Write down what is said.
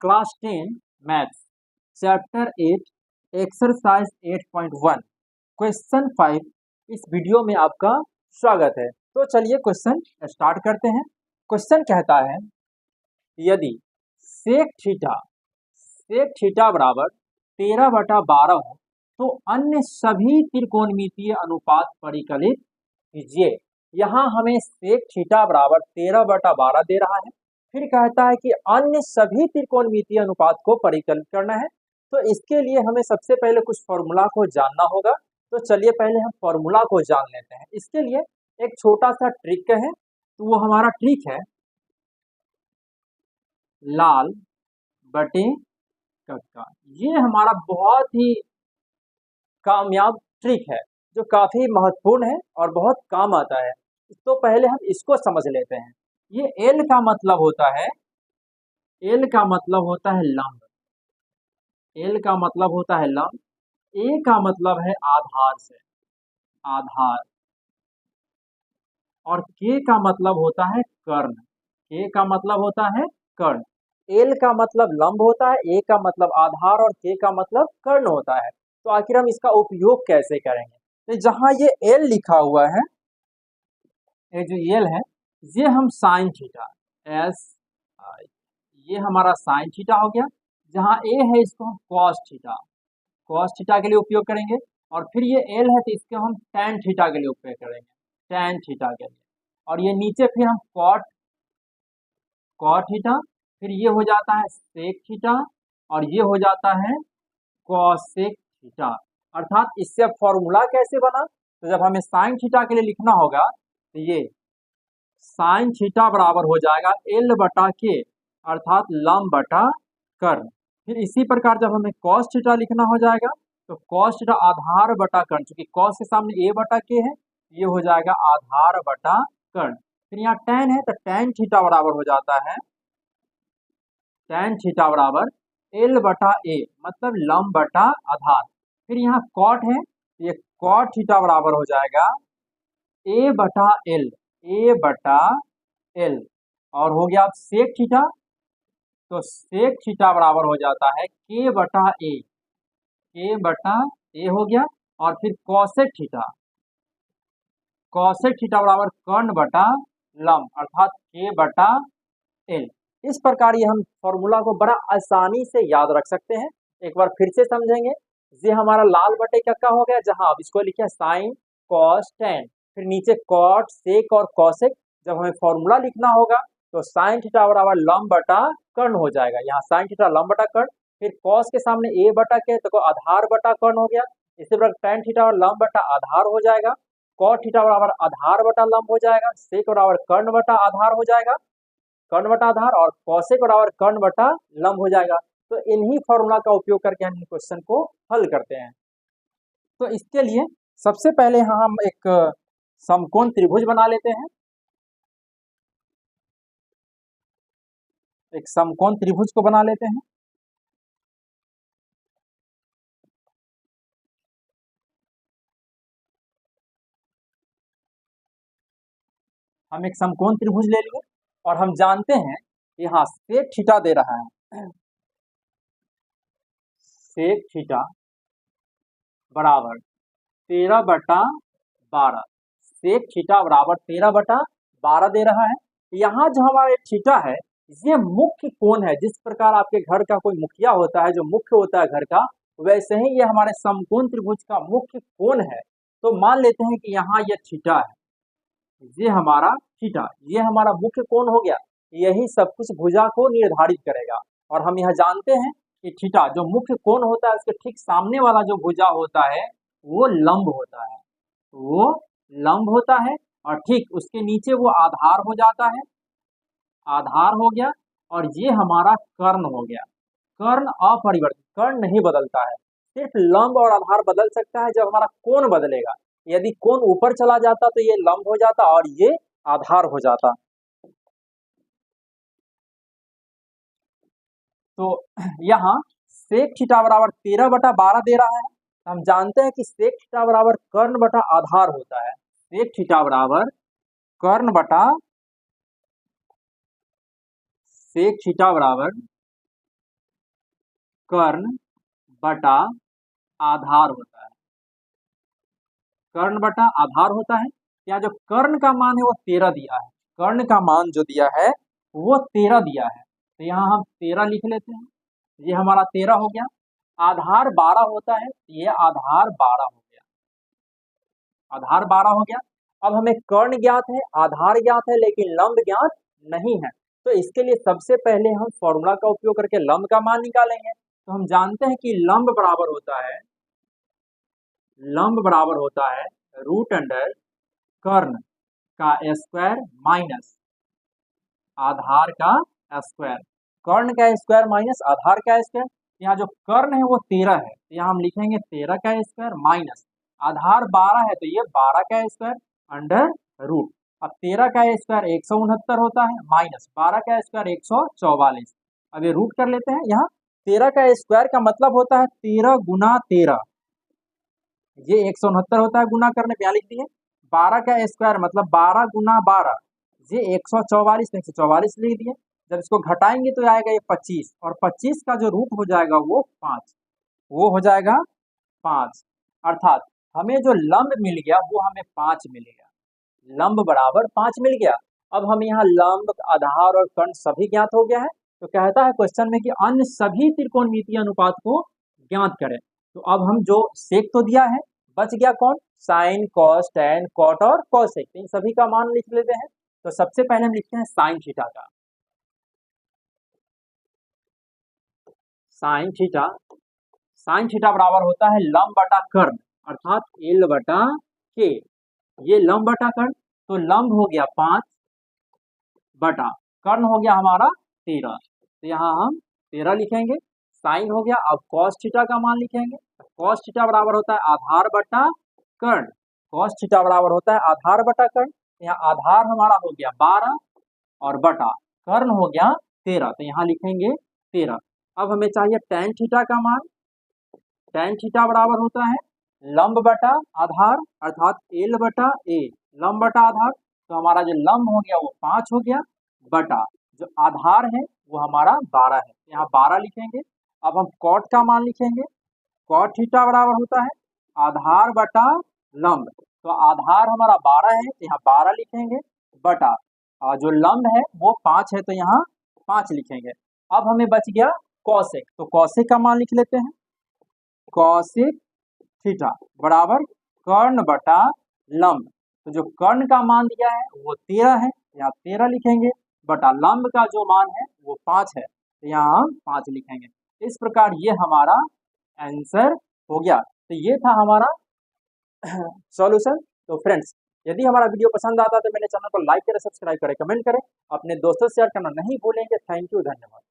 Class 10 maths chapter 8 exercise 8.1 question 5 इस video में आपका स्वागत है। तो चलिए क्वेश्चन स्टार्ट करते हैं। क्वेश्चन कहता है यदि सेक थीटा बराबर 13/12 हो तो अन्य सभी त्रिकोणमितीय अनुपात परिकलित कीजिए। यहाँ हमें सेक थीटा बराबर 13/12 दे रहा है, फिर कहता है कि अन्य सभी त्रिकोणमितीय अनुपात को परिकलित करना है। तो इसके लिए हमें सबसे पहले कुछ फॉर्मूला को जानना होगा। तो चलिए पहले हम फॉर्मूला को जान लेते हैं। इसके लिए एक छोटा सा ट्रिक है, तो वो हमारा ट्रिक है लाल बटे कक्का। ये हमारा बहुत ही कामयाब ट्रिक है जो काफी महत्वपूर्ण है और बहुत काम आता है। तो पहले हम इसको समझ लेते हैं। ये एल का मतलब होता है लंब, एल का मतलब होता है लंब, ए का मतलब है आधार से आधार, और के का मतलब होता है कर्ण, के का मतलब होता है कर्ण। एल का मतलब लंब होता है, ए का मतलब आधार और के का मतलब कर्ण होता है। तो आखिर हम इसका उपयोग कैसे करेंगे? तो जहां ये एल लिखा हुआ है, ये जो एल है, ये हम साइन थीटा एस आई, ये हमारा साइन थीटा हो गया। जहां ए है इसको हम कॉस थीटा के लिए उपयोग करेंगे, और फिर ये एल है तो इसको हम टैन थीटा के लिए उपयोग करेंगे, टैन थीटा के लिए। और ये नीचे फिर हम कॉट थीटा, फिर ये हो जाता है सेक थीटा, और ये हो जाता है कॉसेक थीटा। अर्थात इससे अब फॉर्मूला कैसे बना? तो जब हमें साइन थीटा के लिए लिखना होगा तो ये साइन थीटा बराबर हो जाएगा एल बटा के, अर्थात लंब बटा कर्ण। फिर इसी प्रकार जब हमें कॉस थीटा लिखना हो जाएगा तो कॉस थीटा आधार बटा कर्ण, चूंकि कॉस के सामने ए बटा के है, ये हो जाएगा आधार बटा कर्ण। फिर यहाँ टैन है तो टैन थीटा बराबर हो जाता है टैन थीटा बराबर एल बटा ए, मतलब लंब बटा आधार। फिर यहाँ कॉट है, ये कॉट थीटा बराबर हो जाएगा ए बटा एल, और हो गया अब सेक थीटा, तो सेक थीटा बराबर हो जाता है के बटा ए हो गया। और फिर कॉसेक थीटा बराबर कर्ण बटा लंब, अर्थात के बटा एल। इस प्रकार ये हम फॉर्मूला को बड़ा आसानी से याद रख सकते हैं। एक बार फिर से समझेंगे। ये हमारा लाल बटे का हो गया, जहां अब इसको लिखे साइन कॉस टैन, फिर नीचे कॉट सेक और कॉसेक। जब हमें फॉर्मूला लिखना होगा तो साइन थीटा बराबर लंब बटा कर्ण हो जाएगा, यहाँ साइन थीटा लंब बटा कर्ण, फिर कॉस के सामने ए बटा के तो आधार बटा कर्ण हो गया। इसी प्रकार टैन थीटा और लंब बटा आधार हो जाएगा, कॉट थीटा बराबर आधार बटा लंब हो जाएगा, सेक बराबर कर्ण बटा आधार हो जाएगा, कर्ण बटा आधार, और कौशिक बराबर कर्ण बटा लंब हो जाएगा। तो इन्हीं फॉर्मूला का उपयोग करके हम क्वेश्चन को हल करते हैं। तो इसके लिए सबसे पहले हम एक समकोण त्रिभुज बना लेते हैं। एक समकोण त्रिभुज को बना लेते हैं। हम एक समकोण त्रिभुज ले लिए और हम जानते हैं यहाँ सेक थीटा दे रहा है, सेक थीटा बराबर 13/12, सेक थीटा बराबर 13/12 दे रहा है। यहाँ जो हमारे थीटा है ये मुख्य कोण है। जिस प्रकार आपके घर का कोई मुखिया होता है जो मुख्य होता है घर का, वैसे ही ये हमारे समकोण त्रिभुज का मुख्य कोण है। तो मान लेते हैं कि यहाँ ये थीटा है, ये हमारा थीटा, ये हमारा मुख्य कोण हो गया। यही सब कुछ भुजा को निर्धारित करेगा। और हम यह जानते हैं कि थीटा जो मुख्य कोण होता है उसके ठीक सामने वाला जो भुजा होता है वो लंब होता है, वो लंब होता है। और ठीक उसके नीचे वो आधार हो जाता है, आधार हो गया। और ये हमारा कर्ण हो गया। कर्ण अपरिवर्तित, कर्ण नहीं बदलता है, सिर्फ लंब और आधार बदल सकता है जब हमारा कोण बदलेगा। यदि कोण ऊपर चला जाता तो ये लंब हो जाता और ये आधार हो जाता। तो यहाँ सेक थीटा बराबर 13/12 दे रहा है। हम जानते हैं कि सेक थीटा बराबर कर्ण बटा आधार होता है। सेक थीटा बराबर कर्ण बटा, सेक थीटा बराबर कर्ण बटा आधार होता है। कर्ण बटा आधार होता है। यहाँ जो कर्ण का मान है वो 13 दिया है। कर्ण का मान जो दिया है वो 13 दिया है, तो यहाँ हम 13 लिख लेते हैं। ये हमारा 13 हो गया। आधार 12 होता है, ये आधार 12 हो गया। आधार 12 हो गया। अब हमें कर्ण ज्ञात है, आधार ज्ञात है, लेकिन लंब ज्ञात नहीं है। तो इसके लिए सबसे पहले हम फॉर्मूला का उपयोग करके लंब का मान निकालेंगे। तो हम जानते हैं कि लंब बराबर होता है रूट अंडर कर्ण का स्क्वायर माइनस आधार का स्क्वायर। कर्ण का स्क्वायर माइनस आधार का स्क्वायर। यहाँ जो कर्ण है वो 13 है, तो यहाँ हम लिखेंगे 13 का स्क्वायर माइनस आधार 12 है, तो ये 12 का स्क्वायर अंडर रूट। अब 13 का स्क्वायर 169 होता है माइनस 12 का स्क्वायर 144। अब ये रूट कर लेते हैं। यहाँ 13 का स्क्वायर का मतलब होता है 13 गुना 13, ये 169 होता है, गुना करने पे यहाँ लिख दिए। 12 का स्क्वायर मतलब 12 गुना 12, ये 144, 144 लिख दिए। जब इसको घटाएंगे तो आएगा ये 25, और 25 का जो रूट हो जाएगा वो 5, वो हो जाएगा 5। अर्थात हमें जो लंब मिल गया वो हमें 5 मिल गया, लंब बराबर 5 मिल गया। अब हम यहाँ लंब, आधार और कर्ण सभी ज्ञात हो गया है। तो कहता है क्वेश्चन में कि अन्य सभी त्रिकोणमितीय अनुपात को ज्ञात करें। तो अब हम जो सेक तो दिया है, बच गया कौन, साइन, कॉस, टैन, कॉट और कॉसेक। इन सभी का मान लिख लेते हैं। तो सबसे पहले हम लिखते हैं साइन थीटा का। साइन थीटा बराबर होता है लंब बटा कर्ण, अर्थात एल बटा के। ये लंब बटा कर्ण, तो लंब हो गया 5 बटा कर्ण हो गया हमारा 13, तो यहाँ हम 13 लिखेंगे। साइन हो गया। अब कॉस थीटा का मान लिखेंगे। कॉस थीटा बराबर होता है आधार बटा कर्ण। कॉस थीटा बराबर होता है आधार बटा कर्ण। यहाँ आधार हमारा हो गया 12 और बटा कर्ण हो गया 13, तो यहाँ लिखेंगे 13। अब हमें चाहिए टैन थीटा का मान। टैन थीटा बराबर होता है लंब बटा आधार, अर्थात एल बटा ए, लंब बटा आधार। तो हमारा जो लंब हो गया वो 5 हो गया, बटा जो आधार है वो हमारा 12 है, यहाँ 12 लिखेंगे। अब हम कॉट का मान लिखेंगे। कॉट थीटा बराबर होता है आधार बटा लंब, तो आधार हमारा 12 है, तो यहाँ 12 लिखेंगे, बटा जो लंब है वो 5 है, तो यहाँ 5 लिखेंगे। अब हमें बच गया कॉसेक, तो कॉसेक का मान लिख लेते हैं। कॉसेक थीटा बराबर कर्ण बटा लंब, तो जो कर्ण का मान दिया है वो 13 है, यहाँ 13 लिखेंगे, बटा लंब का जो मान है वो 5 है, तो यहाँ हम 5 लिखेंगे। इस प्रकार ये हमारा आंसर हो गया। तो ये था हमारा सॉल्यूशन। तो फ्रेंड्स, यदि हमारा वीडियो पसंद आता है तो मेरे चैनल को लाइक करें, सब्सक्राइब करें, कमेंट करें, अपने दोस्तों से शेयर करना नहीं भूलेंगे। थैंक यू, धन्यवाद।